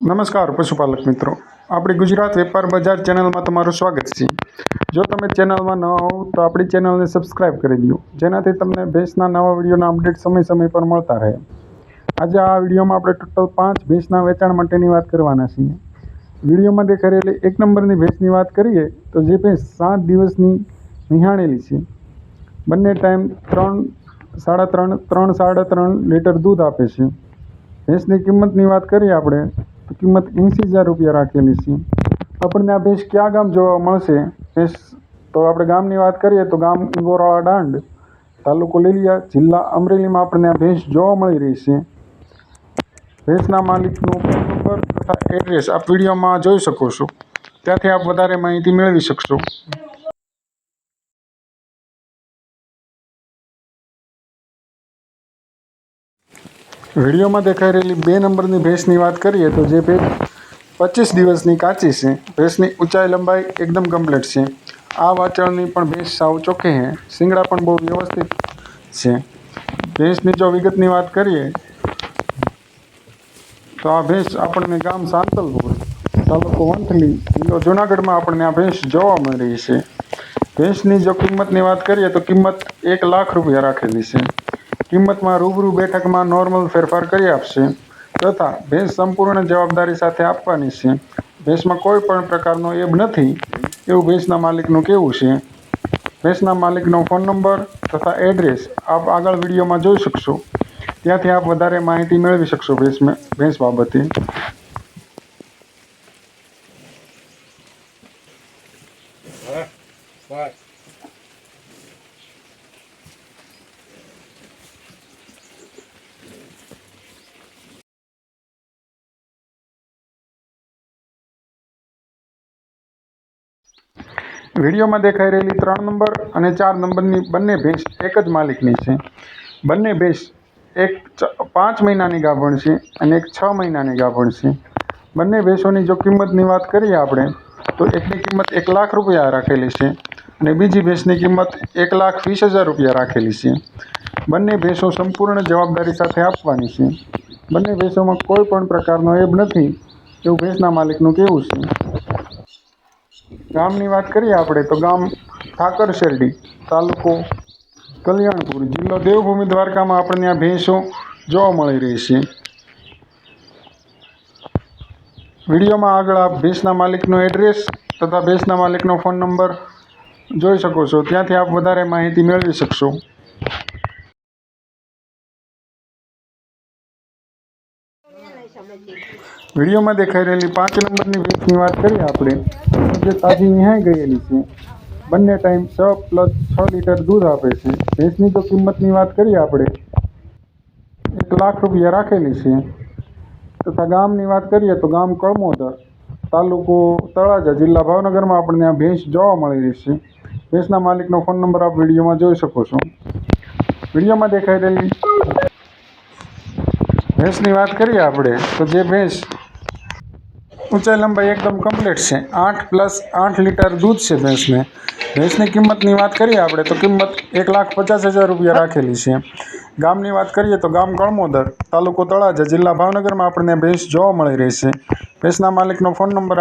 નમસ્કાર પશુપાલક મિત્રો, આપણી ગુજરાત વેપાર બજાર ચેનલમાં તમારું સ્વાગત છે। જો તમે ચેનલમાં ન હોવ તો આપણી ચેનલને સબસ્ક્રાઇબ કરી દો, જેનાથી તમને ભેંસના નવા વિડીયોના અપડેટ સમય સમય પર મળતા રહે। આજે આ વિડીયોમાં આપણે ટોટલ 5 ભેંસના વેચાણ માટેની વાત કરવાના છીએ। વિડીયોમાં દેખાઈ રહેલી 1 નંબરની ભેંસની વાત કરીએ તો જે ભેંસ 7 દિવસની વિહાણેલી છે, બંને ટાઈમ 3.5 લીટર દૂધ આપે છે। ભેંસની કિંમતની વાત કરીએ આપણે તો કિંમત 80,000 રૂપિયા રાખેલી છે। આપણને આ ભેંસ કયા ગામ જોવા મળશે? ભેંસ તો આપણે ગામની વાત કરીએ તો ગામ ઇંગોરાળા દાંડ, તાલુકો લીલિયા, જિલ્લા અમરેલીમાં આપણને આ ભેંસ જોવા મળી રહી છે। ભેંસના માલિકનો ફોન નંબર તથા એડ્રેસ આપ વિડીયોમાં જોઈ શકો છો, ત્યાંથી આપ વધારે માહિતી મેળવી શકશો। વિડીયોમાં દેખાઈ રહેલી 2 નંબરની ભેંસની વાત કરીએ તો જે ભેંસ 25 દિવસની કાચી છે। ભેંસની ઊંચાઈ લંબાઈ એકદમ કમ્પ્લીટ છે। આ વાછરડની પણ ભેંસ સાવ ચોખ્ખી છે, શિંગડા પણ બહુ વ્યવસ્થિત છે। ભેંસની જો વિગતની વાત કરીએ તો આ ભેંસ આપણને ગામ સાંતલપુર, તાલુકો વંથલી, જિલ્લો જૂનાગઢમાં આપણને આ ભેંસ જોવા મળી રહી છે। ભેંસની જો કિંમતની વાત કરીએ તો કિંમત 1 લાખ રૂપિયા રાખેલી છે। કિંમતમાં રૂબરૂ બેઠકમાં નોર્મલ ફેરફાર કરી આપશે તથા ભેંસ સંપૂર્ણ જવાબદારી સાથે આપવાની છે। ભેંસમાં કોઈ પણ પ્રકારનો એબ નથી એવું ભેંસના માલિકનું કહેવું છે। ભેંસના માલિકનો ફોન નંબર તથા એડ્રેસ આપ આગળ વિડીયોમાં જોઈ શકશો, ત્યાંથી આપ વધારે માહિતી મેળવી શકશો ભેંસ બાબતે। વિડીયોમાં દેખાઈ રહેલી 3 નંબર અને 4 નંબરની બંને ભેંસ એક જ માલિકની છે। બંને ભેંસ એક 5 મહિનાની ગાભણ છે અને એક 6 મહિનાની ગાભણ છે। બંને ભેંસોની જો કિંમતની વાત કરીએ આપણે તો એકની કિંમત 1 લાખ રૂપિયા રાખેલી છે અને બીજી ભેંસની કિંમત 1,20,000 રૂપિયા રાખેલી છે। બંને ભેંસો સંપૂર્ણ જવાબદારી સાથે આપવાની છે। બંને ભેંસોમાં કોઈ પણ પ્રકારનો એબ નથી એવું ભેંસના માલિકનું કહેવું છે। ગામની વાત કરીએ આપણે તો ગામ ઠાકર શેરડી, તાલુકો કલ્યાણપુર, જિલ્લો દેવભૂમિ દ્વારકામાં આપણને આ ભેંસો જોવા મળી રહી છે। વિડીયોમાં આગળ આપ ભેંસના માલિકનો એડ્રેસ તથા ભેંસના માલિકનો ફોન નંબર જોઈ શકો છો, ત્યાંથી આપ વધારે માહિતી મેળવી શકશો। વિડીયોમાં દેખાઈ રહેલી 5 નંબરની ભેંસની વાત કરીએ આપણે તો જે તાજી વિહાઈ ગયેલી છે, બંને ટાઈમ 6+6 લીટર દૂધ આપે છે। ભેંસની જો કિંમતની વાત કરીએ આપણે 1 લાખ રૂપિયા રાખેલી છે તથા ગામની વાત કરીએ તો ગામ કળમોદર, તાલુકો તળાજા, જિલ્લા ભાવનગરમાં આપણને આ ભેંસ જોવા મળી રહી છે। ભેંસના માલિકનો ફોન નંબર આપ વિડીયોમાં જોઈ શકો છો। વિડીયોમાં દેખાઈ રહેલી ભેંસની વાત કરીએ આપણે તો જે ભેંસ ઊંચાઈ લંબાઈ એકદમ કમ્પ્લીટ છે, 8+8 લીટર દૂધ છે ભેંસને। ભેંસની કિંમતની વાત કરીએ આપણે તો કિંમત 1,50,000 રૂપિયા રાખેલી છે। ગામની વાત કરીએ તો ગામ કળમોદર, તાલુકો તળાજા, જિલ્લા ભાવનગરમાં આપણને ભેંસ જોવા મળી રહી છે। ભેંસના માલિકનો ફોન નંબર